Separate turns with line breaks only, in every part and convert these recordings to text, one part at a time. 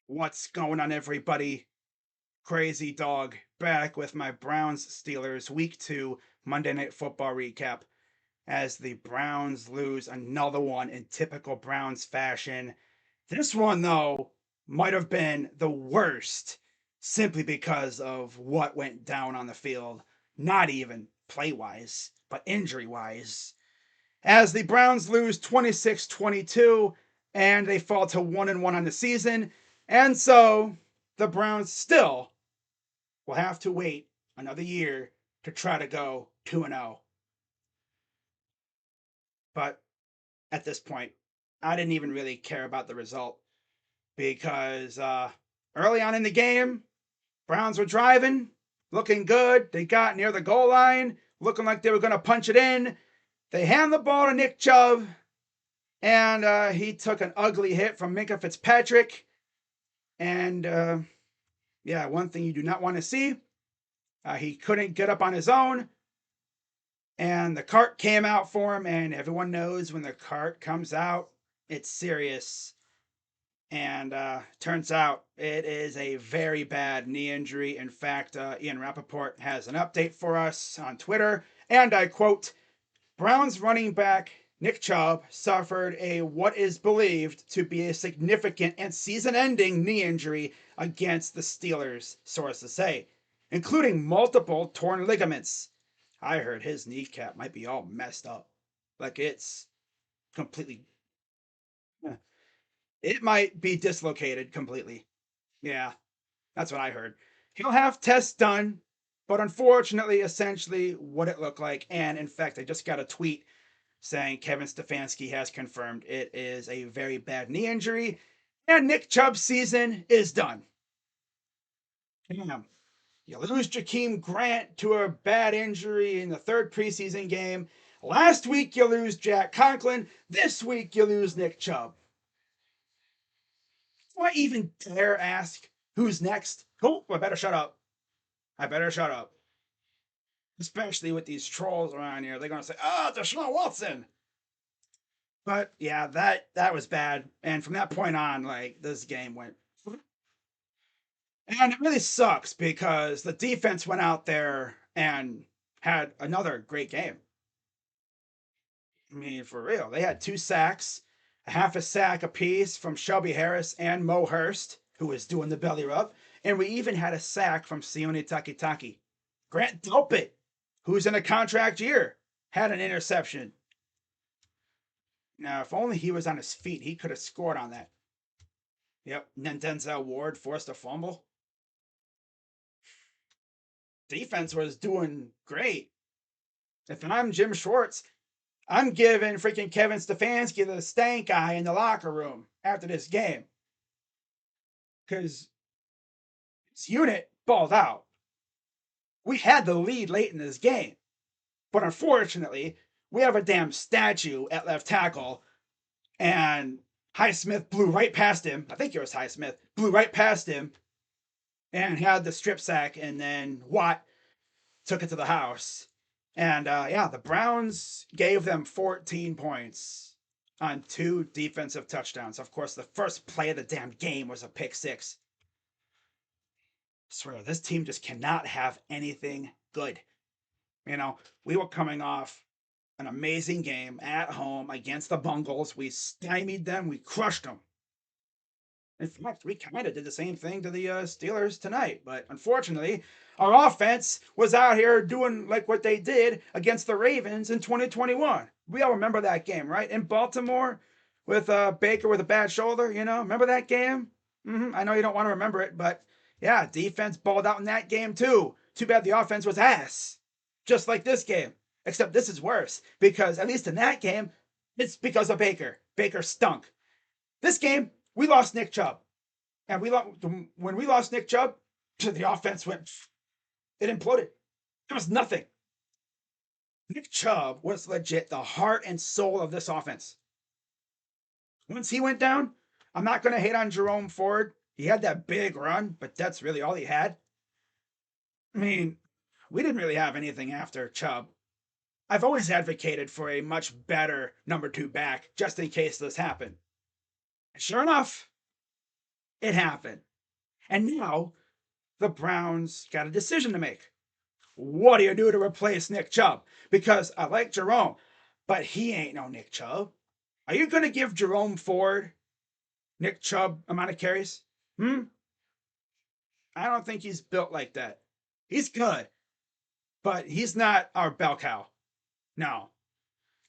What's going on, everybody? Crazy Dog back with my Browns Steelers Week 2 Monday Night Football recap as the Browns lose another one in typical Browns fashion. This one, though, might have been the worst simply because of what went down on the field. Not even play wise, but injury wise. As the Browns lose 26-22 and they fall to 1-1 on the season. And so the Browns still will have to wait another year to try to go 2-0. But at this point, I didn't even really care about the result because early on in the game, Browns were driving, looking good. They got near the goal line, looking like they were going to punch it in. They hand the ball to Nick Chubb, and he took an ugly hit from Minka Fitzpatrick. And yeah, one thing you do not want to see, he couldn't get up on his own. And the cart came out for him, and everyone knows when the cart comes out, it's serious. And turns out it is a very bad knee injury. In fact, Ian Rappaport has an update for us on Twitter, and I quote, Browns running back Nick Chubb suffered a what is believed to be a significant and season-ending knee injury against the Steelers, sources say, including multiple torn ligaments. I heard his kneecap might be all messed up. Like it's completely. It might be dislocated completely. Yeah, that's what I heard. He'll have tests done, but unfortunately, essentially what it looked like. And in fact, I just got a tweet saying Kevin Stefanski has confirmed it is a very bad knee injury, and Nick Chubb's season is done. Damn. You lose Jakeem Grant to a bad injury in the third preseason game. Last week you lose Jack Conklin. This week you lose Nick Chubb. Do I even dare ask who's next? Oh, I better shut up. I better shut up. Especially with these trolls around here. They're going to say, oh, Deshaun Watson. But yeah, that was bad. And from that point on, like this game went. And it really sucks because the defense went out there and had another great game. I mean, for real. They had 2 sacks, a half a sack apiece from Shelby Harris and Mo Hurst, who was doing the belly rub. And we even had a sack from Sione Takitaki. Grant Delpit, who's in a contract year, had an interception. Now, if only he was on his feet, he could have scored on that. Yep. And then Denzel Ward forced a fumble. Defense was doing great. If I'm Jim Schwartz, I'm giving freaking Kevin Stefanski the stank eye in the locker room after this game. Because his unit balled out. We had the lead late in this game. But unfortunately, we have a damn statue at left tackle, and Highsmith blew right past him. I think it was Highsmith. Blew right past him and had the strip sack, and then Watt took it to the house. And yeah, the Browns gave them 14 points on 2 defensive touchdowns. Of course, the first play of the damn game was a pick six. I swear, this team just cannot have anything good. You know, we were coming off an amazing game at home against the Bungles. We stymied them, we crushed them. In fact, we kind of did the same thing to the Steelers tonight, but unfortunately, our offense was out here doing like what they did against the Ravens in 2021. We all remember that game, right? In Baltimore with Baker with a bad shoulder, you know? Remember that game? I know you don't want to remember it, but yeah, defense balled out in that game too. Too bad the offense was ass. Just like this game. Except this is worse because at least in that game, it's because of Baker. Baker stunk. This game, we lost Nick Chubb. And when we lost Nick Chubb, the offense went, it imploded. There was nothing. Nick Chubb was legit the heart and soul of this offense. Once he went down, I'm not going to hate on Jerome Ford. He had that big run, but that's really all he had. I mean, we didn't really have anything after Chubb. I've always advocated for a much better number 2 back just in case this happened. And sure enough, It happened. And now the Browns got a decision to make. What do you do to replace Nick Chubb? Because I like Jerome, but he ain't no Nick Chubb. Are you going to give Jerome Ford Nick Chubb amount of carries? I don't think he's built like that. He's good, but he's not our bell cow. No.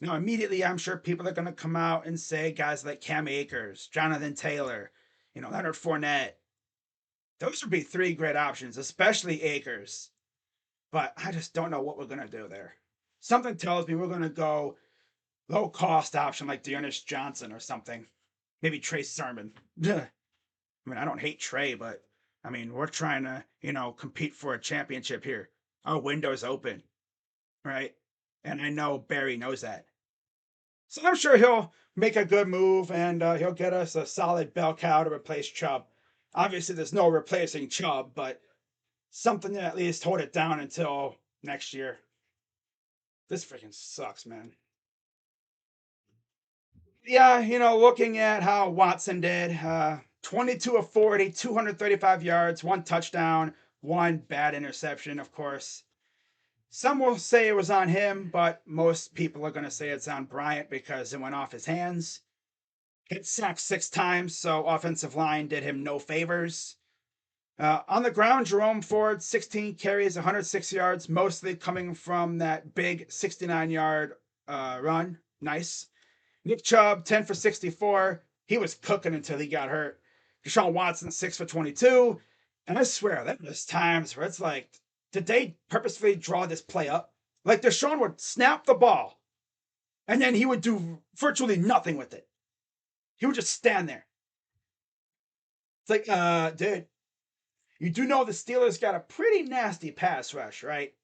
Now, immediately, I'm sure people are going to come out and say guys like Cam Akers, Jonathan Taylor, Leonard Fournette. Those would be three great options, especially Akers. But I just don't know what we're going to do there. Something tells me we're going to go low cost option like Dearness Johnson or something. Maybe Trey Sermon. I mean, I don't hate Trey, but I mean, we're trying to, compete for a championship here. Our window's open, right? And I know Barry knows that. So I'm sure he'll make a good move and he'll get us a solid bell cow to replace Chubb. Obviously, there's no replacing Chubb, but something to at least hold it down until next year. This freaking sucks, man. Yeah, looking at how Watson did, 22 of 40, 235 yards, one touchdown, one bad interception, of course. Some will say it was on him, but most people are going to say it's on Bryant because it went off his hands. Hit sacked 6 times, so offensive line did him no favors. On the ground, Jerome Ford, 16 carries, 106 yards, mostly coming from that big 69-yard run. Nice. Nick Chubb, 10 for 64. He was cooking until he got hurt. Deshaun Watson, 6 for 22. And I swear, there was times where it's like, did they purposefully draw this play up? Like Deshaun would snap the ball, and then he would do virtually nothing with it. He would just stand there. It's like, dude, you do know the Steelers got a pretty nasty pass rush, right?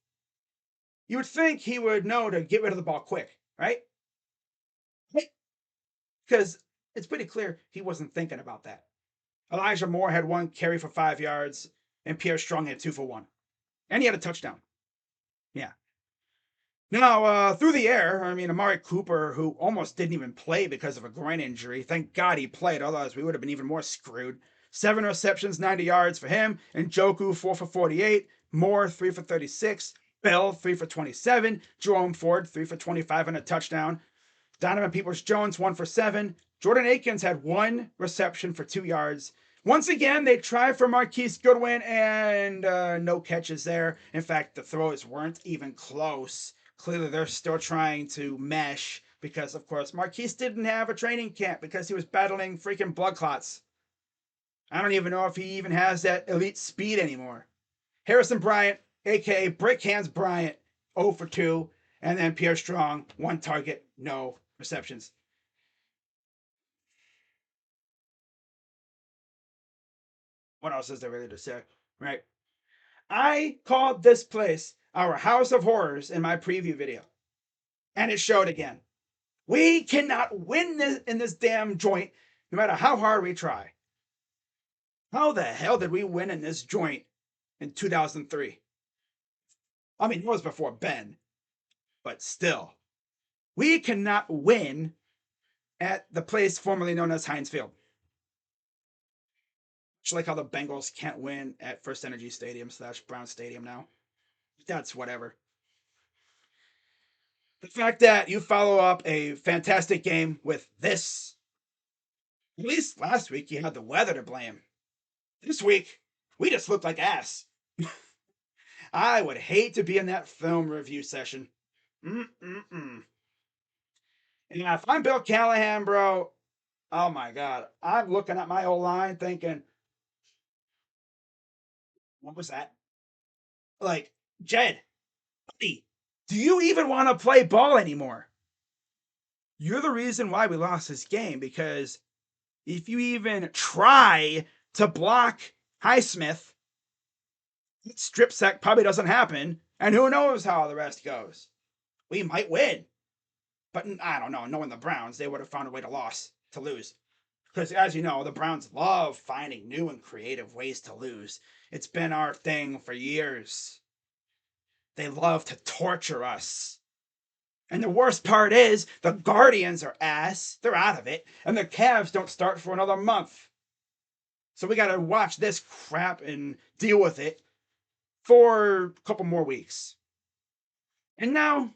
You would think he would know to get rid of the ball quick, right? Because it's pretty clear he wasn't thinking about that. Elijah Moore had 1 carry for 5 yards, and Pierre Strong had 2 for 1. And he had a touchdown. Yeah. Now, through the air, I mean, Amari Cooper, who almost didn't even play because of a groin injury, thank God he played, otherwise we would have been even more screwed. 7 receptions, 90 yards for him. And Njoku, 4 for 48. Moore, 3 for 36. Bell, 3 for 27. Jerome Ford, 3 for 25 and a touchdown. Donovan Peoples-Jones, 1 for 7. Jordan Akins had 1 reception for 2 yards. Once again, they tried for Marquise Goodwin, and no catches there. In fact, the throws weren't even close. Clearly, they're still trying to mesh because, of course, Marquise didn't have a training camp because he was battling freaking blood clots. I don't even know if he even has that elite speed anymore. Harrison Bryant, a.k.a. Brick Hands Bryant, 0 for 2. And then Pierre Strong, 1 target, no receptions. What else is there really to say, right? I called this place our House of Horrors in my preview video, and it showed again. We cannot win this in this damn joint, no matter how hard we try. How the hell did we win in this joint in 2003? I mean, it was before Ben, but still. We cannot win at the place formerly known as Heinz Field. Just like how the Bengals can't win at First Energy Stadium / Brown Stadium now. That's whatever. The fact that you follow up a fantastic game with this, at least last week you had the weather to blame. This week, we just looked like ass. I would hate to be in that film review session. And if I'm Bill Callahan, bro, oh my God, I'm looking at my old line thinking, what was that? Like, Jed, buddy, do you even want to play ball anymore? You're the reason why we lost this game, because if you even try to block Highsmith, strip sack probably doesn't happen, and who knows how the rest goes. We might win, but I don't know. Knowing the Browns, they would have found a way to lose. Because as you know, the Browns love finding new and creative ways to lose. It's been our thing for years. They love to torture us. And the worst part is, the Guardians are ass. They're out of it. And the Cavs don't start for another month. So we got to watch this crap and deal with it for a couple more weeks. And now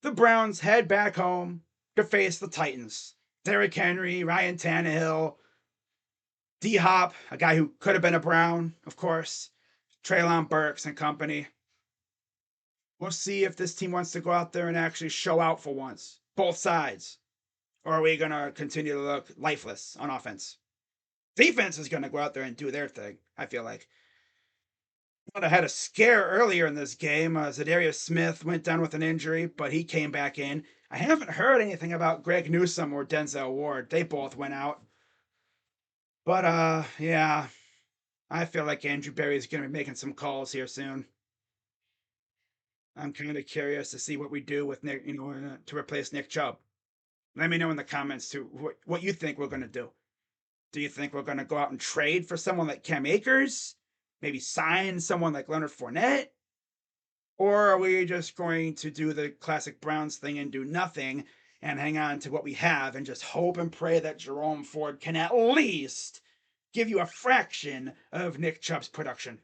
the Browns head back home to face the Titans. Derrick Henry, Ryan Tannehill, D Hop, a guy who could have been a Brown, of course, Treylon Burks and company. We'll see if this team wants to go out there and actually show out for once, both sides. Or are we going to continue to look lifeless on offense? Defense is going to go out there and do their thing, I feel like. I had a scare earlier in this game. Zadarius Smith went down with an injury, but he came back in. I haven't heard anything about Greg Newsome or Denzel Ward. They both went out. But yeah, I feel like Andrew Berry is going to be making some calls here soon. I'm kind of curious to see what we do with Nick, to replace Nick Chubb. Let me know in the comments too what you think we're going to do. Do you think we're going to go out and trade for someone like Cam Akers? Maybe sign someone like Leonard Fournette? Or are we just going to do the classic Browns thing and do nothing and hang on to what we have and just hope and pray that Jerome Ford can at least give you a fraction of Nick Chubb's production?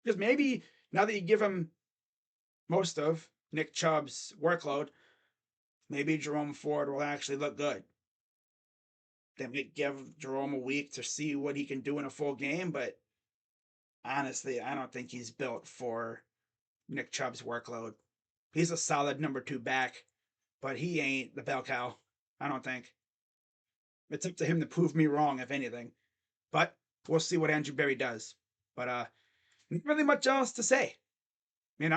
Because maybe now that you give him most of Nick Chubb's workload, maybe Jerome Ford will actually look good. They might give Jerome a week to see what he can do in a full game, but honestly, I don't think he's built for Nick Chubb's workload. He's a solid number 2 back, but he ain't the bell cow, I don't think. It's up to him to prove me wrong, if anything. But we'll see what Andrew Berry does. But not really much else to say. I mean,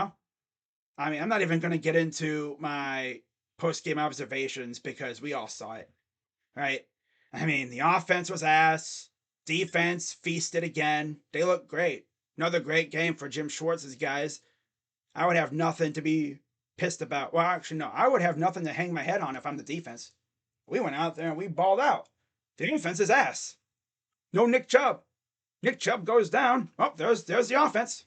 I'm not even going to get into my post-game observations because we all saw it, right? I mean, the offense was ass. Defense feasted again. They look great. Another great game for Jim Schwartz's guys. I would have nothing to be pissed about. Well, actually, no. I would have nothing to hang my head on if I'm the defense. We went out there and we balled out. The defense is ass. No Nick Chubb. Nick Chubb goes down. Oh, there's the offense.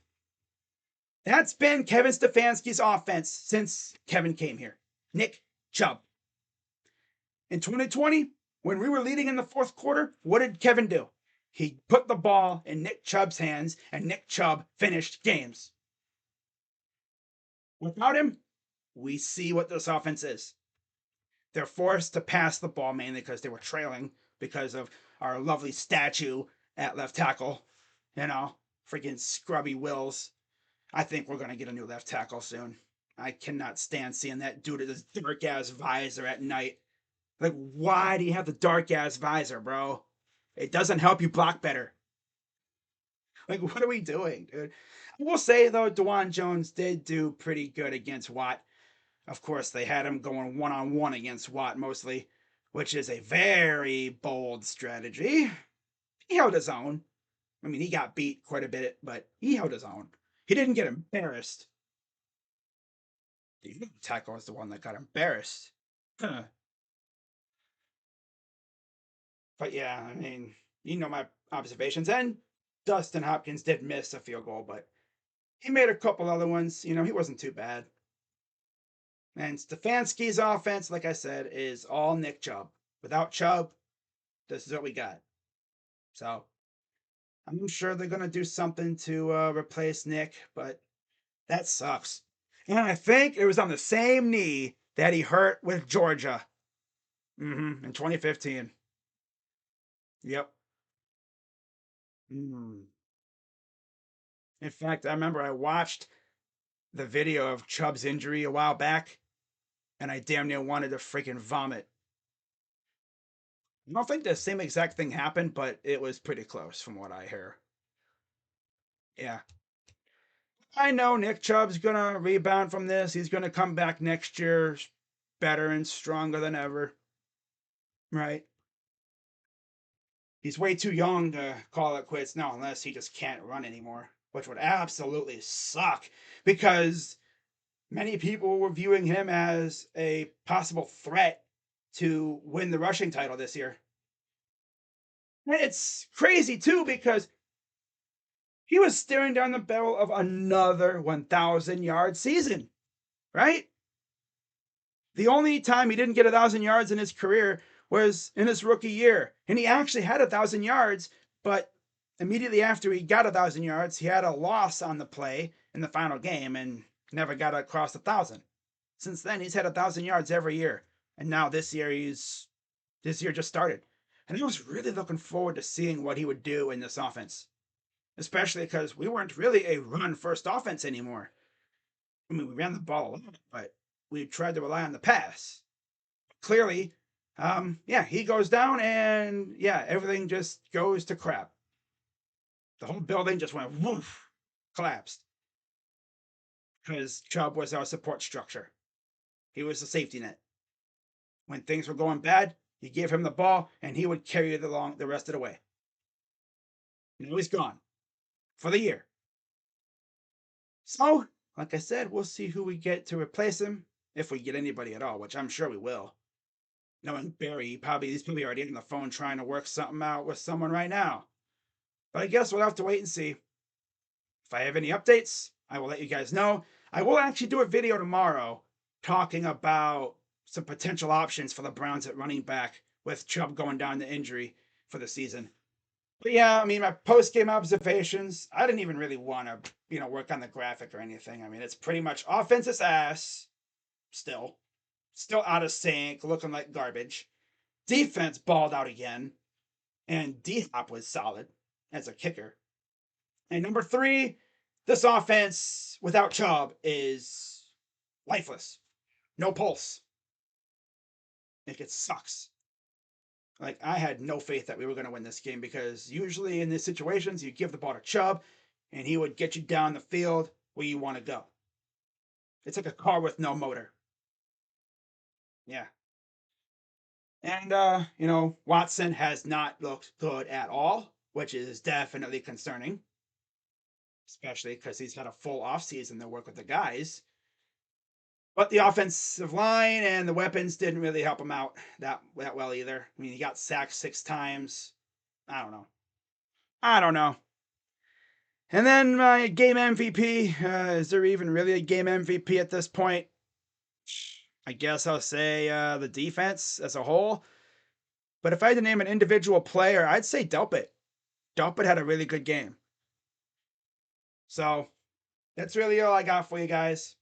That's been Kevin Stefanski's offense since Kevin came here. Nick Chubb. In 2020, when we were leading in the fourth quarter, what did Kevin do? He put the ball in Nick Chubb's hands, and Nick Chubb finished games. Without him, we see what this offense is. They're forced to pass the ball mainly because they were trailing because of our lovely statue at left tackle. Freaking scrubby Wills. I think we're going to get a new left tackle soon. I cannot stand seeing that dude with his dark ass visor at night. Like, why do you have the dark ass visor, bro? It doesn't help you block better. Like, what are we doing, dude? I will say, though, DeJuan Jones did do pretty good against Watt. Of course, they had him going one-on-one against Watt mostly, which is a very bold strategy. He held his own. I mean, he got beat quite a bit, but he held his own. He didn't get embarrassed. The tackle was the one that got embarrassed. But yeah, I mean, my observations. And Dustin Hopkins did miss a field goal, but he made a couple other ones. He wasn't too bad. And Stefanski's offense, like I said, is all Nick Chubb. Without Chubb, this is what we got. So I'm sure they're going to do something to replace Nick, but that sucks. And I think it was on the same knee that he hurt with Georgia. In 2015. Yep. In fact, I remember I watched the video of Chubb's injury a while back, and I damn near wanted to freaking vomit. I don't think the same exact thing happened, but it was pretty close from what I hear. Yeah. I know Nick Chubb's going to rebound from this. He's going to come back next year better and stronger than ever. Right? He's way too young to call it quits now unless he just can't run anymore, which would absolutely suck because many people were viewing him as a possible threat to win the rushing title this year. And it's crazy too because he was staring down the barrel of another 1,000-yard season, right? The only time he didn't get 1,000 yards in his career was in his rookie year, and he actually had 1,000 yards, but immediately after he got 1,000 yards, he had a loss on the play in the final game and never got across 1,000. Since then, he's had 1,000 yards every year, and now this year just started, and I was really looking forward to seeing what he would do in this offense, especially because we weren't really a run-first offense anymore. I mean, we ran the ball a lot, but we tried to rely on the pass. Clearly, yeah, he goes down, and yeah, everything just goes to crap. The whole building just went woof, collapsed, because Chubb was our support structure. He was the safety net. When things were going bad, you gave him the ball, and he would carry it along the rest of the way. Now he's gone for the year. So, like I said, we'll see who we get to replace him, if we get anybody at all, which I'm sure we will. Knowing Barry, he's probably already on the phone trying to work something out with someone right now. But I guess we'll have to wait and see. If I have any updates, I will let you guys know. I will actually do a video tomorrow talking about some potential options for the Browns at running back with Chubb going down to injury for the season. But yeah, I mean, my post-game observations, I didn't even really want to, work on the graphic or anything. I mean, it's pretty much offense's ass still. Still out of sync, looking like garbage. Defense balled out again. And D-Hop was solid as a kicker. And number 3, this offense without Chubb is lifeless. No pulse. It sucks. Like, I had no faith that we were going to win this game, because usually in these situations, you give the ball to Chubb, and he would get you down the field where you want to go. It's like a car with no motor. Yeah. And, Watson has not looked good at all, which is definitely concerning, especially because he's had a full offseason to work with the guys. But the offensive line and the weapons didn't really help him out that well either. I mean, he got sacked 6 times. I don't know. And then my game MVP. Is there even really a game MVP at this point? I guess I'll say the defense as a whole. But if I had to name an individual player, I'd say Delpit. Delpit had a really good game. So that's really all I got for you guys.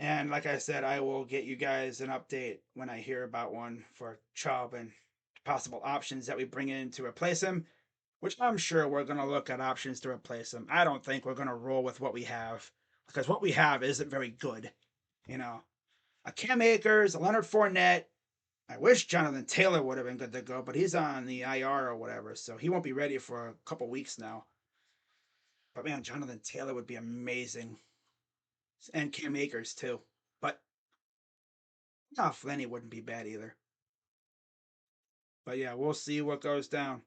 And like I said, I will get you guys an update when I hear about one for Chubb and possible options that we bring in to replace him, which I'm sure we're going to look at options to replace him. I don't think we're going to roll with what we have, because what we have isn't very good. A Cam Akers, a Leonard Fournette. I wish Jonathan Taylor would have been good to go, but he's on the IR or whatever, so he won't be ready for a couple weeks now. But man, Jonathan Taylor would be amazing. And Cam Akers too. But no, Flenny wouldn't be bad either. But yeah, we'll see what goes down.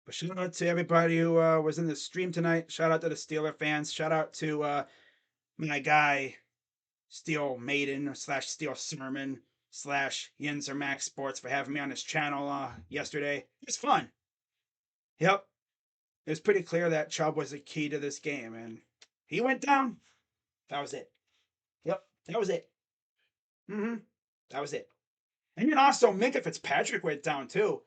But shout out to everybody who was in the stream tonight. Shout out to the Steeler fans. Shout out to my guy, Steel Maiden / Steel Sermon / Yinzer Max Sports, for having me on his channel yesterday. It was fun. Yep. It was pretty clear that Chubb was the key to this game, and he went down. That was it. Yep, that was it. That was it. And then also Minkah Fitzpatrick went down too.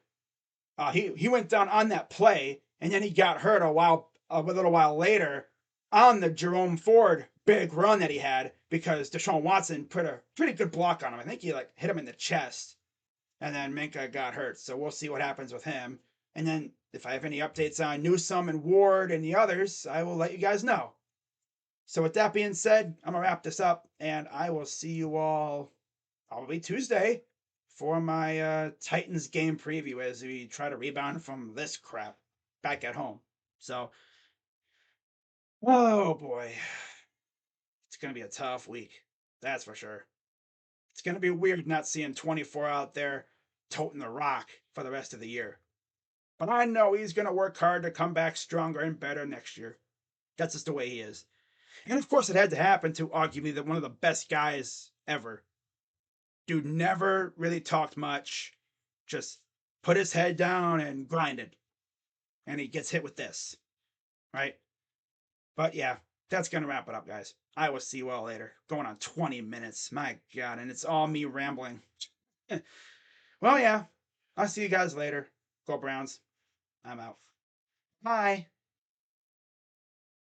He went down on that play, and then he got hurt a little while later on the Jerome Ford big run that he had, because Deshaun Watson put a pretty good block on him. I think he hit him in the chest, and then Minkah got hurt. So we'll see what happens with him. And then if I have any updates on Newsome and Ward and the others, I will let you guys know. So with that being said, I'm going to wrap this up, and I will see you all probably Tuesday for my Titans game preview as we try to rebound from this crap back at home. So, oh boy, it's going to be a tough week. That's for sure. It's going to be weird not seeing 24 out there toting the rock for the rest of the year. But I know he's going to work hard to come back stronger and better next year. That's just the way he is. And of course, it had to happen to arguably one of the best guys ever. Dude never really talked much, just put his head down and grinded. And he gets hit with this, right? But yeah, that's going to wrap it up, guys. I will see you all later. Going on 20 minutes. My God, and it's all me rambling. Well, yeah. I'll see you guys later. Go Browns. I'm out. Bye.